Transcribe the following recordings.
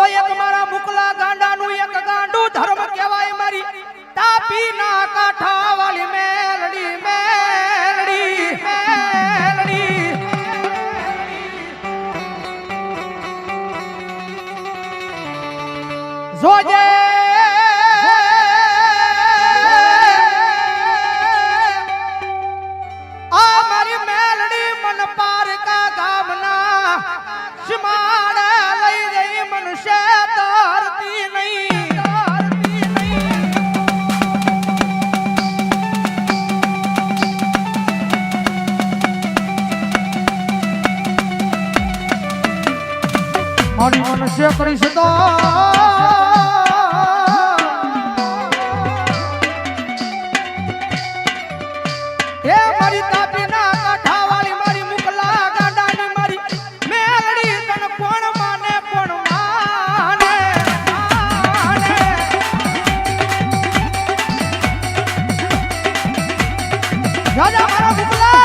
તો એક મારા મુકલા ગાંડાનું એક ગાંડું ધર્મ કહેવાય મારી તાપીના કાંઠા વાળી મેલડી મેલડી મેલડી જોજે આ મારી મેલડી મન પારકા ગામના સીમાડે લઈ જઈ મનુષ્ય તારતી નહીં મારી મનુષ્ય કરીશ તો એ મારી તાપીના કાંઠા વાળી મારી મુકલા ગાંડાની મારી મેલડી તને કોણ માને કોણ માને રાજા મારા મુકલા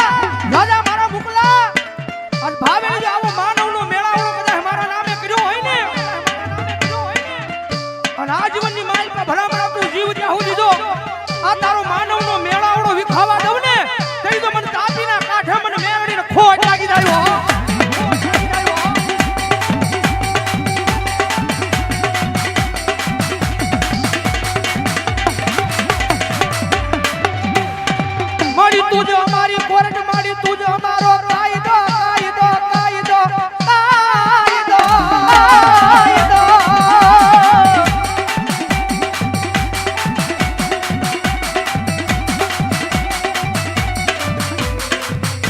આજ ભાવે જો આવો માનવનો મેળાવડો કદાચ મારા નામે કર્યો હોય ને અને આ જીવનની માલ પર ભલા ભલા તું જીવ જ્યાં હું દીધો આ તારો માનવનો મેળાવડો વિખાવા દઉં ને તઈ તો મને તાપીના કાંઠે મને મેળડીને ખોટ લાગી જાય હો મારી તું જો અમારી કોરટ મારી તું જો અમારો કાયદો કાયદો કાયદો કાયદો કાયદો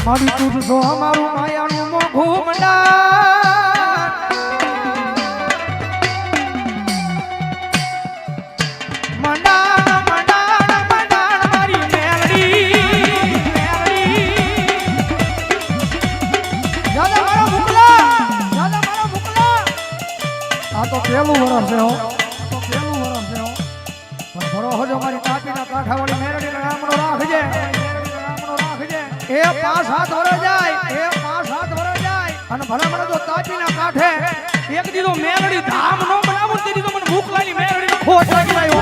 મારી તું જો અમારું માયાનું મોઘું મંડાણ મંડાણ મંડાણ મંડાણ મારી મેલડી દાદા મારા મુકલા આ તો પેલું વરસ છે હો પણ ભરો હજો મારી તાપીના કાંઠાવાળી મેલડીના નામનો રાખજે એ 5-7 વર્ષ જાય અને ભલા મને જો તાપીના કાંઠે એક દીધો મેલડી ધામ નો બનાવું તે દીધો મને ભૂખ લાગી મેલડી ખોટ લાગી રહ્યો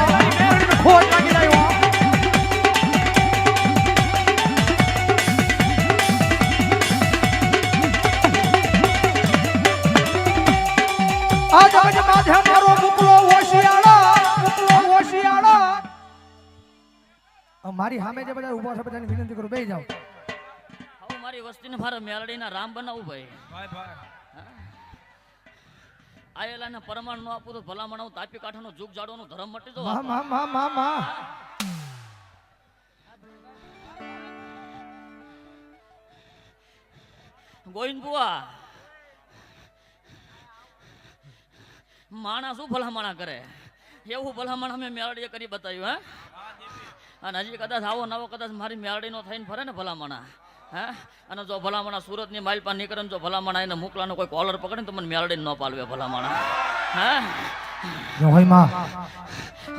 આ જગ માથે મારો મુકલો ઓશિયાળો મારી સામે જે બધા ઊભા છે બધાની વિનંતી કરું બેસી જાઓ મારી વસ્તીને મારા મેલડીના રામ બનાવું ભાઈ આયેલાને પરમાણ નો આપું તો ભલામણ આવું તાપી કાંઠાનો જુગ જાડવાનો ધર્મ મટી દો ગોવિંદ બુઆ માણસ શું ભલામણા કરે એવું ભલામણ અમે મેલડીએ કરી બતાવ્યું અને હજી કદાચ આવો નવો કદાચ મારી મેલડીનો થઈને ફરે ને ભલામણા અને જો ભલામણા સુરતની માઇલ પર નીકળે ને જો ભલામણા એને મુકલાનો કોઈ કોલર પકડે ને તો મને મેલડી ન પાલવે ભલામણા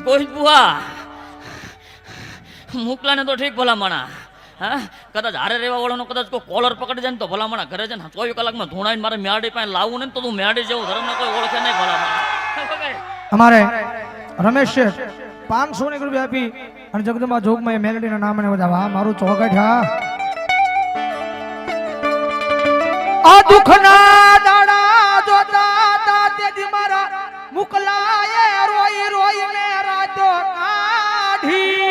કોઈ બુઆ મુકલાને તો ઠીક ભલામણા કદાચ હારે રહેવા વાળાનો કદાચ કોઈ કોલર પકડી જાય ને તો ભલામણા ઘરે જાય ને 24 કલાકમાં ધૂણાઈને મારે મેલડી પાસે લાવવું ને તો તું મેલડી જેવું ધર્મને કોઈ ઓળખે નહીં ભલામણા અમારે રમેશ છે 500 રૂપિયા આપી અને જગદંબા જોગમાં મેલડીના નામને વધાવા મારું ચોકટ આ દુખના દાડા જોતા તા તેજી મારા મુકલાએ રોઈ રોઈને રાતો કાઢી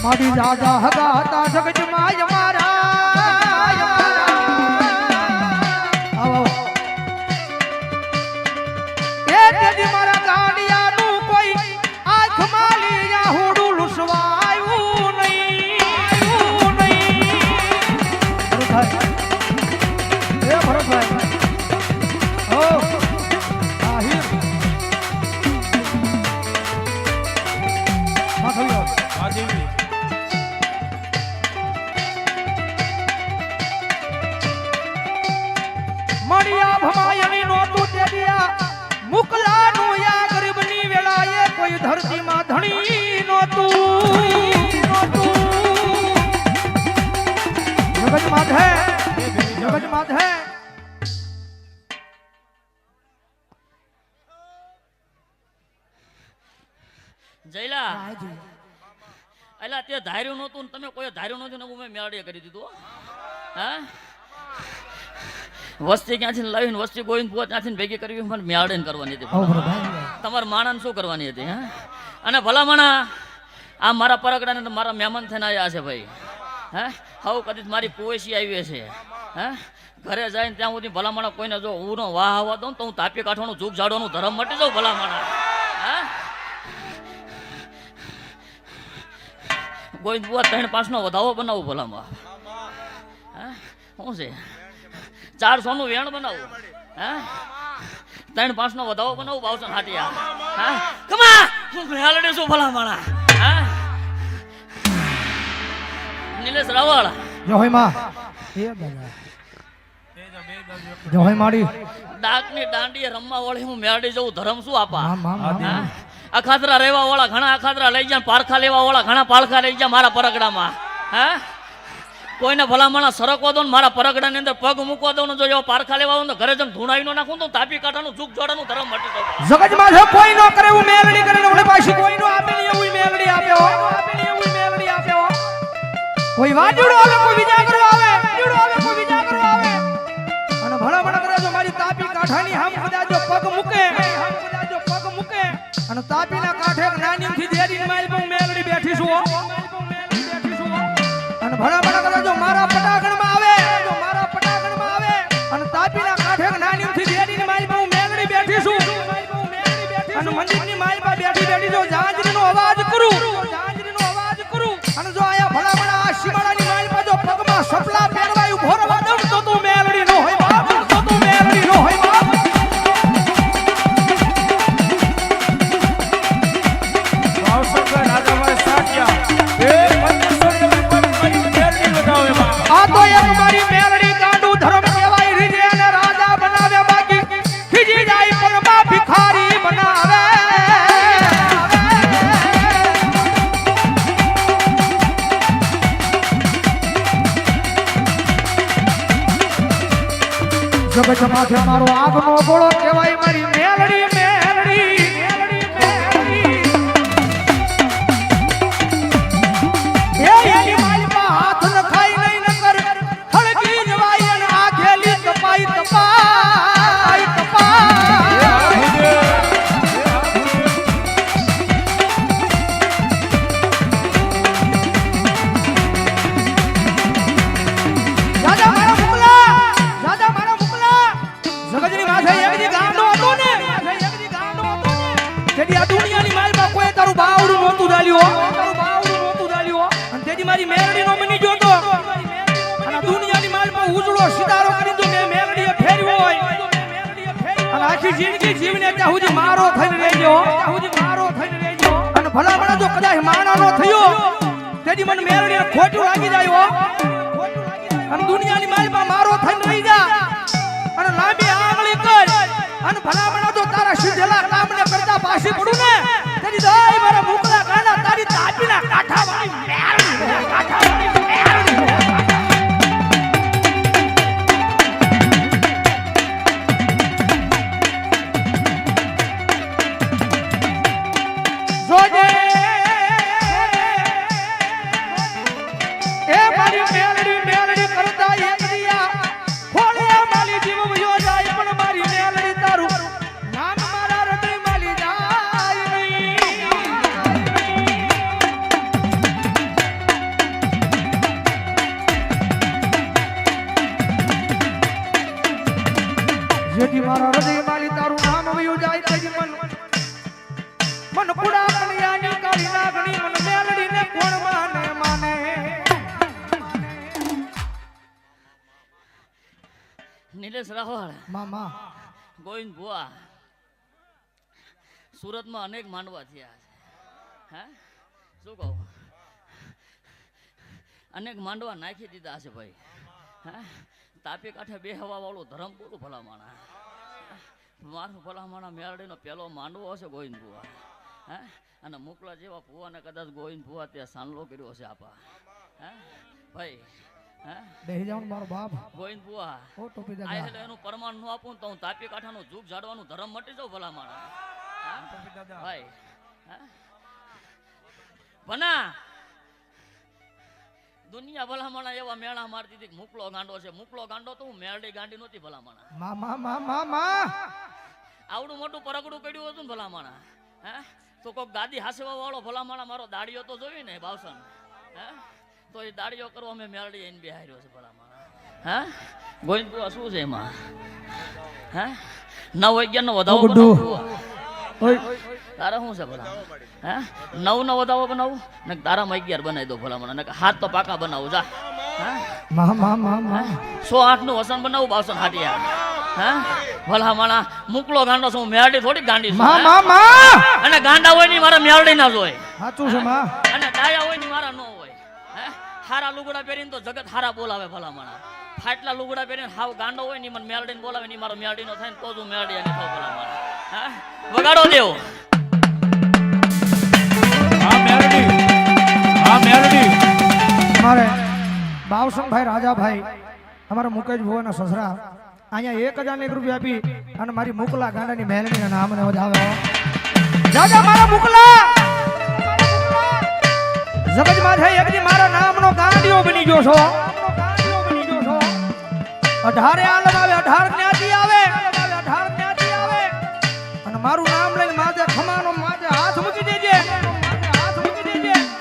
મારી દાદા હગા હતા જગજમાં મારા મારા ગાડિયાનું કોઈ આંખમાં લીયા હોડું લુસવાયું નહીં ભરતભાઈ ઓ આહિર જયલા હાજી એલા તે ધાર્યું નહોતું ને તમે કોઈ ધાર્યું નહોતું ને હું મેં મેળડીએ કરી દીધું હો. હા વસ્તી ક્યાંથી લાવીને વસ્તી ગોવિંદ ભુવા ત્યાંથી ભેગી કરવી મને મેળડીને કરવાની હતી આવો બરો ભાઈ તમારા માણાને શું કરવાની હતી હા અને ભલામણા આ મારા પરગડાને તો મારા મહેમાન થઈને આવ્યા છે ભાઈ હે હવે કદી મારી પોએસી આવી છે હે ઘરે જઈને ત્યાં સુધી ભલામણા કોઈને જો હું વાહ આવવા દઉં તો હું તાપી કાઠવાનું ઝૂક ઝાડવાનું ધરમ મટી જાઉં ભલામણા હા ગોવિંદ બુઆ 3-5 નો વધાવો બનાવું ભલામાં હા શું છે 400 નું વેણ બનાવું હા 3-5 નો વધાવો બનાવું બાવસન હાટિયા હા કમા હું મેલડી છું ભલામણા હા નિલેશ રાવળ જો હોય માં એ દાદા જો હોય માડી ડાકની દાંડીએ રમવા વાળી હું મેળડી જવું ધરમ શું આપા મામ અખાતરા રહેવા વાળા ઘણા અખાતરા લઈ જાય પારખા લેવા વાળા ઘણા પારખા લઈ જાય મારા પરગડામાં હા કોઈને ભલામણા સરકવા દો ને મારા પરગડાની અંદર પગ મૂકવા દો ને જો એવા પારખા લેવા હોય તો ઘરે જઈને ધૂણાવી નો નાખું તો તાપી કાઢાનું ઝૂક જોડાનું ધરમ મટી જાય જગતમાં જો કોઈ નો કરે એવું મેલડી કરીને ઓલે પાછી કોઈ નો આપે નહીં એવું મેલડી આપ્યો કોઈ વાજુડો આવે કોઈ વિજા કરવા આવે અને ભલા ભલા કરે જો મારી તાપી કાઠાની હમ કદાચ જો પગ મૂકે અને તાપીના કાંઠે નાનીમથી દેરીને મારી પર મેલડી બેઠી છું અને ભલા ભલા કરે જો મારા પટાગણમાં આવે અને તાપીના કાંઠે નાનીમથી દેરીને મારી પર મેલડી બેઠી છું અને મંદિરની મારી પર બેઠી જો જાંજરીનો અવાજ કરું અને જો આયા ભલા ભલા આ શિમાળાની મારી પર જો પગમાં સપલા પહેરવાય ઉભો રવા દઉં તો તું મેલડી નો હોય બાપ આ તો એક મારી મેલડી ગાંડુ ધર્મ કહેવાય રીજે અને રાજા બનાવે બાકી ખીજી જાય પરમાં ભિખારી બનાવે જગત માથે મારો આગનો ગોળો કહેવાય મારી મેલડી એની માલમાં હાથ નખાય નહીં નકર ખળગી જવાય અને આ ઘેલી તપાઈ દાદા મારા મુકલા જગતની માથે એકજી ગાંડો હતો ને જેથી આ દુનિયાની માલમાં કોઈ તારું બાવડું નહોતું ચાલ્યું અને તેથી મારી મેલડી નો બની ગયો તો અને દુનિયાની માલમાં ઉજળો સિતારો કરી તો મેં મેલડીએ ફેર્યો હોય અને આખી જિંદગી જીવને ત્યાં સુધી મારો થઈને રહેજો અને ભલામણા જો કદાચ માણાનો થયો તેથી મને મેલડીને ખોટું લાગી જાય હો અને દુનિયાની માલમાં મારો થઈને રહી જા અને લાંબી આંગળી કર અને ભલામણા જો તારા સીધેલા કામને કરતા પાછી પડું ને તેથી દઈ મારા મુકલા ગાના તારી તાપીના કાંઠા વાળી જોજે એ મારી મેલડી કરતા એક દિયા ફોડે માલી જીવ વયો જાય પણ મારી મેલડી તારું નામ મારા હૃદય માલી જાય જેથી મારા હૃદય માલી તારું નામ વયો જાય તેજી મન પુડા કલિયાની કાળી નાગણી મન મેલડીને કોણ માને નિલેશ રાવળ મામા ગોવિંદ ભુવા સુરતમાં અનેક માંડવા થયા છે હે શું કહું અનેક માંડવા નાખી દીધા છે ભાઈ હે તાપી કાંઠે બે હવા વાળું ધરમ બોલું ભલામણા મારું ભલામણા મેરડીનો પહેલો માંડવો હશે ગોવિંદ ભુવા હે અને મુકલા જેવા ભુવાને કદાચ ગોવિંદ ભુવા ત્યાં સાંડલો કર્યો છે આપા હે ભાઈ હે બેહી જાવ મારો બાપ ગોવિંદ ભુવા ઓ ટોપી આ દાદા એટલે એનું પરમાણ નું આપું તો હું તાપી કાંઠાનું ઝૂક ઝાડવાનું ધરમ મટી જાઉં ભલામણા ભાઈ હે ભના દુનિયા ભલામણા એવા મેળા મારતી હતી મુકલો ગાંડો છે મુકલો ગાંડો તો હું મેરડી ગાંડી નહોતી ભલામણા મા આવડું મોટું પરગડું પડ્યું હતું ને ભલામણા હે તો કોક ગાદી હાસવા વાળો ભલામણા મારો દાડીઓ તો જોઈ ને બાવસન હે તો એ દાડીઓ કરવા મેં મેરડી આઈને બેહાર્યો છે ભલામણા હે ગોવિંદબુઆ શું છે એમાં હે 9 11 નો વધાવો બનાવો તારે શું છે ભલા હે 9 નો વધાવો બનાવું ને તારામાં 11 બનાવી દો ભલામણા ને હાથ તો પાકા બનાવું જા હે મા 108 નું વસન બનાવું બાવસન હાટિયા હે ભલામણા મુકલો ગાંડો છું મેરડી થોડી ગાંડી છું મા અને ગાંડા હોય ની મારા મેરડી ના જોય સાચું છે માં અને ડાયા હોય ની મારા નો હોય હે હારા લુગડા પહેરીને તો જગત હારા બોલાવે ભલામણા ફાટલા લુગડા પહેરીને હાવ ગાંડો હોય ની મને મેરડીને બોલાવે ની મારો મેરડી નો થાય ને તો જ હું મેરડી અને થાવ ભલામણા હે વગાડો દેવ હા મેરડી મારે બાવસનભાઈ રાજાભાઈ અમારા મુકેશ ભુવાના સસરા અહીંયા 1001 રૂપિયા આપી અને મારી મુકલા ગાંડાની મેલડીના નામને વધાવે રાજા મારા મુકલા જગતમાં છે એકદી મારા નામનો ગાંડિયો બની ગયો છો 18 આલમ આવે 18 જ્ઞાતિ આવે અને મારું નામ લઈને માથે ખમાનો માથે હાથ મૂકી દેજે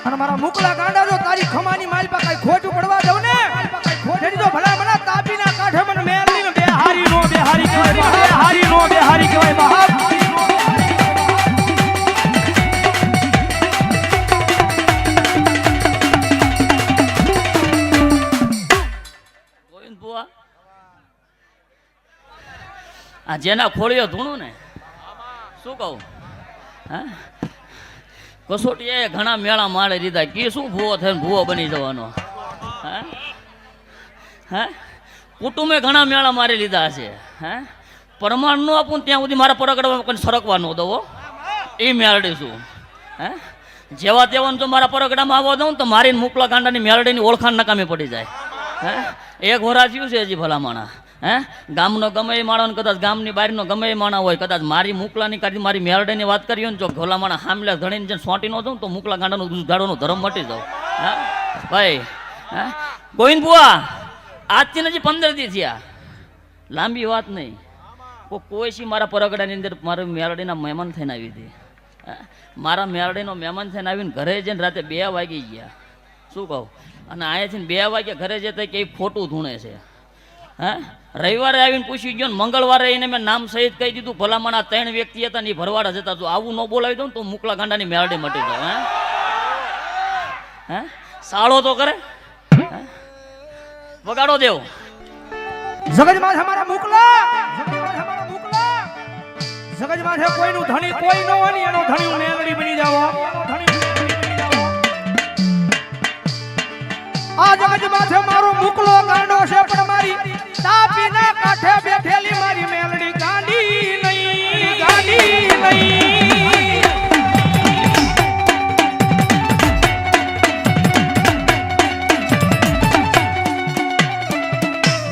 અને મારા મુકલા ગાંડા જો તારી ખમાની માલ પા કઈ ખોટું પડવા દઉં ને ખોટડી તો ભલા મને તાપીના કાંઠે મને મેલની બેહારી નો બેહારી કહેવાય બેહારી નો બેહારી કહેવાય બાપ ગોવિંદ બુઆ આ જેના ખોળીઓ ધૂણું ને શું કહું હે કસોટીએ ઘણા મેળા માળે લીધા કે શું ભૂવો થઈને ભૂવો બની જવાનો હે હે કુટુંબે ઘણા મેળા મારી લીધા છે હે પરમાણ નું આપું ત્યાં સુધી મારા પરગડવા કોઈ સરકવા ન દો એ મેળડી છું હે જેવા તેવા જો મારા પરગડામાં આવવા દઉં તો મારી મુકલા ગાંડાની મેળડીની ઓળખાણ નકામી પડી જાય હે એક હોરા થયું છે હજી ભલામણા હે ગામનો ગમે એ માણસ કદાચ ગામની બહારનો ગમે એ માણા હોય કદાચ મારી મુકલાની કાઢી મારી મેરડીની વાત કરી ને જો ભલામણા હામલે ધણીને જેને સોંટી ન દઉં તો મુકલા ગાંડાનો ગાડોનો ધર્મ મટી જાવ હે ભાઈ હે ગોવિંદ બુઆ આજથી હજી 15 દી થયા લાંબી વાત નહીં કોઈ સી મારા પરગડાની અંદર મારા મેરડીના મહેમાન થઈને આવી હતી મારા મેરડીનો મહેમાન થઈને આવીને ઘરે જઈને રાતે 2 વાગી ગયા શું કહું અને અહીંયાથી 2 વાગે ઘરે જતા કે ફોટું ધૂણે છે હે રવિવારે આવીને પૂછી ગયો ને મંગળવારે એને મેં નામ સહિત કહી દીધું ભલામણા 3 વ્યક્તિ હતા ને એ ભરવાડા જતા તો આવું ન બોલાવી દઉં તો મુકલા ગાંડાની મેરડી મટી જાય હે સાળો તો કરે વગાડો દેવ જગતમાં છે મારા મુકલા જગતમાં છે કોઈનું ધણી કોઈ ન હોય ને એનો ધણી મેલડી બની જાવો આ જગતમાં છે મારો મુકલો ગાંડો છે પણ મારી તાપીના કાંઠે બેઠેલી મારી મેલડી ગાંડી નહીં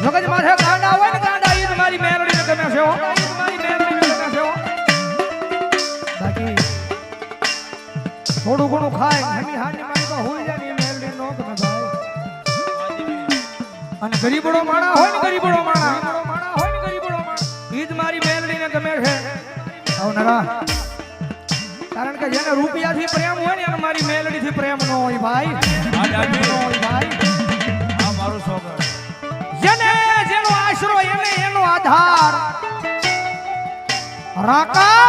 જગતમાં છે ગાંડા હોય ને ગાંડા ઈ જ મારી મેલડીને ગમે છે હો બાકી થોડું ઘણું ખાય હમી હાની મારી તો હોઈ જાય ને મેલડી નો ગમે ભાઈ અને ગરીબડો માણા હોય ને ગરીબડો માણા ઈ જ મારી મેલડીને ગમે છે આવનારા કારણ કે જેને રૂપિયાથી પ્રેમ હોય ને એને મારી મેલડીથી પ્રેમ ન હોય ભાઈ આ મારું સોગર જેને જેનો આશરો એને એનો આધાર રાકા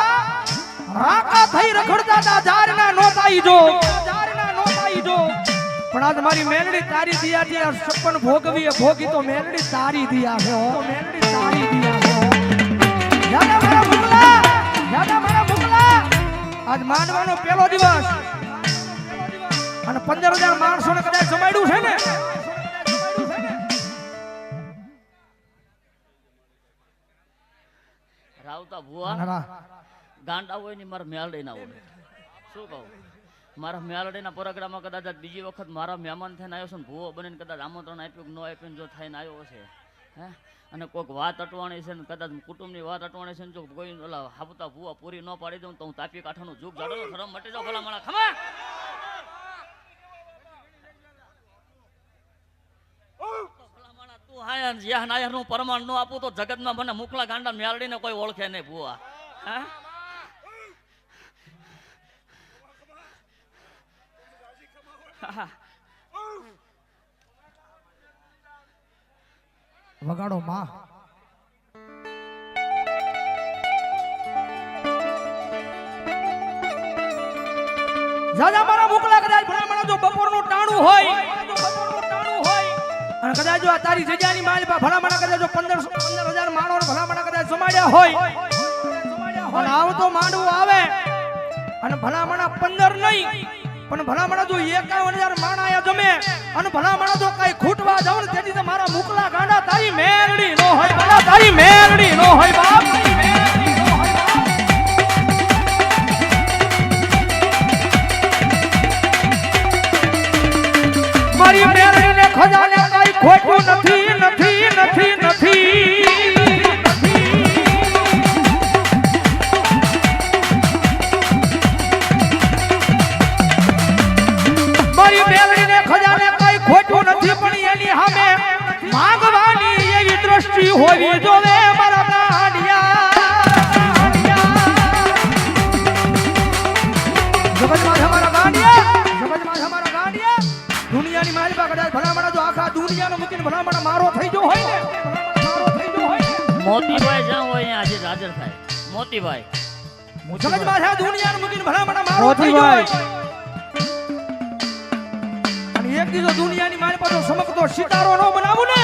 થઈ રખડતા તા જારના નોતાઈ જો પણ આજ મારી મેલડી તારી દિયાથી આ સપન ભોગવીએ ભોગી તો મેલડી તારી દિયા છે હો યાદા મારા મુકલા આજ માંડવાનો પહેલો દિવસ અને 15,000 માણસોને કદાચ જમાડ્યું છે ને રાવતા ભુવા ગાંડા હોય ને મારા મેલડી ના હોય શું કહું મારા મેલડીના પરગડામાં કદાચ બીજી વખત મારા મહેમાન થઈને આવ્યો છે ને ભૂવો બનીને કદાચ આમંત્રણ આપ્યું કે ન આપ્યું જો થઈને આવ્યો છે હે અને કોઈક વાત અટવાણી છે ને કદાચ કુટુંબની વાત અટવાણી છે ને જો કોઈ ઓલા હાબુતા ભૂવા પૂરી ન પાડી દઉં તો હું તાપી કાંઠાનું જુગ જાડો ખરમ મટી જાઉં ભલા માણા ખમા યહ નાયરનું પ્રમાણ ન આપું તો જગતમાં મને મુકલા ગાંડા મેલડીને કોઈ ઓળખે નહીં ભુવા. હા વગાડો માં. જાજા મારા મુકલા કદાચ ભલામણા જો બપોરનું ટાણું હોય અને કદાચ જો આ તારી જગ્યાની માલપા ભલામણા કદાચ જો 15,000 માણસો ભલામણા કદાચ જમાડ્યા હોય અને આવ તો માંડવું આવે અને ભલામણા 15 નહીં પણ ભલામણા જો 51,000 માણાયા જમે અને ભલામણા જો કઈ ખૂટવા જાવ ને તેથી તો મારા મુકલા ગાંડા તારી મેલડી નો હોય બાપ, તારી મેલડી નો હોય બાપ. મારી મેલડીને ખજાને કઈ ખોટું નથી નથી નથી નથી. મારી મેલડીને ખજાને કઈ ખોટું નથી પણ એની સામે માંગવાની એવી દ્રષ્ટિ હોવી જોવે મારા ગાંડિયા. જગતમાં અમારા ગાંડિયા દુનિયાની માલપા કદાચ ભલામણા જો આખા દુનિયાનો મૂકીને ભલામણા મારો થઈ ગયો હોય ને મોતીભાઈ જ્યાં હોય અહીંયા આજે હાજર થાય. મોતીભાઈ જગતમાં છે દુનિયાનો મૂકીને ભલામણા મારો થઈ ગયો હોય અને એક દીધો દુનિયાની માલપા જો સમકતો સિતારો નો બનાવું ને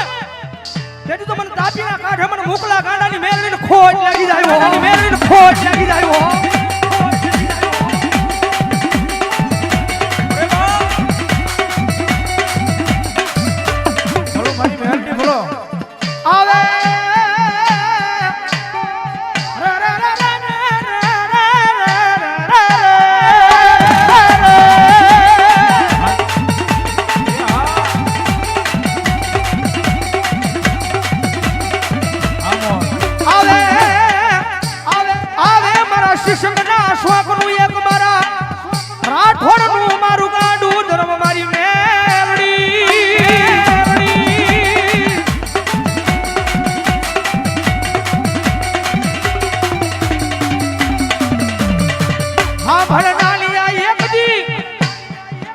તેથી તો મને તાપીના કાંઠે મને મુકલા ગાંડાની મેલડીને ખોટ લાગી જાય. મેલડીને ખોટ લાગી જાય. આવે મારા શિષ્યના શોખનું એક મારા રાઠોડનું મારું ગાડું ધર્મ મારી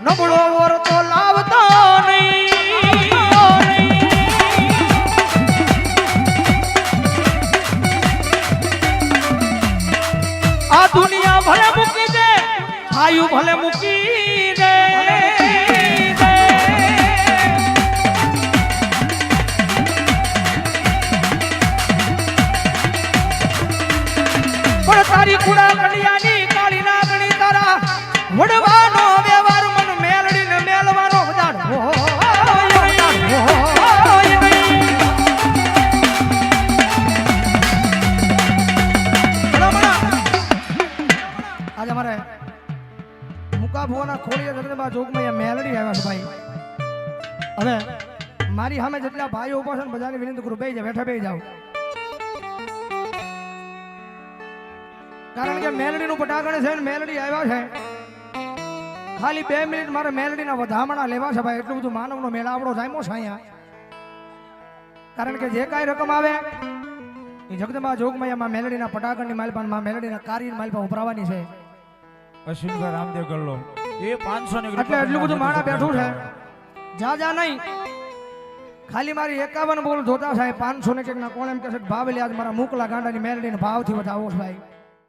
નબળો વર તો લાવતો નહીં. આ દુનિયા ભલે મૂકી દે આયુ ભલે મૂકી દે પણ તારી કુડા કડિયાની કાળી નાગણી તારા વડવાનો વ્યવહાર મન મેલડીને મેલવાનો વધારો આજે મારે મુકા ભુવાના ખોડિયા જગતમાં જોગમાં મેલડી આવ્યા છે ભાઈ. હવે મારી સામે જેટલા ભાઈઓ ઉભા છે ને બધાની વિનંતી કરું બેહી જાવ, બેઠા બેહી જાવ. કારણ કે મેલડીનું પટાકણ છે ને મેલડી આવ્યા છે. ખાલી 2 મિનિટ મારે મેલડીના વધામણા લેવા છે ભાઈ. એટલું બધું માનવનો મેળાવડો જામ્યો છે અહીંયા. કારણ કે જે કાંઈ રકમ આવે એ જગદંબા જોગમાયામાં મેલડીના પટાકણની માલપાનમાં મેલડીના કાર્યની માલપા ઉભરાવાની છે. અશ્વિનભાઈ રામદેવ ગલ્લો એ 500 ની એટલે એટલું બધું માણા બેઠું છે. જા નહીં ખાલી મારી 51 બોલ જોતા સાહેબ 500 ને કંઈક ના કોણ એમ કહે છે ભાવ લે આજ મારા મુકલા ગાંડાની મેલડીને ભાવથી વધાવો છે ભાઈ.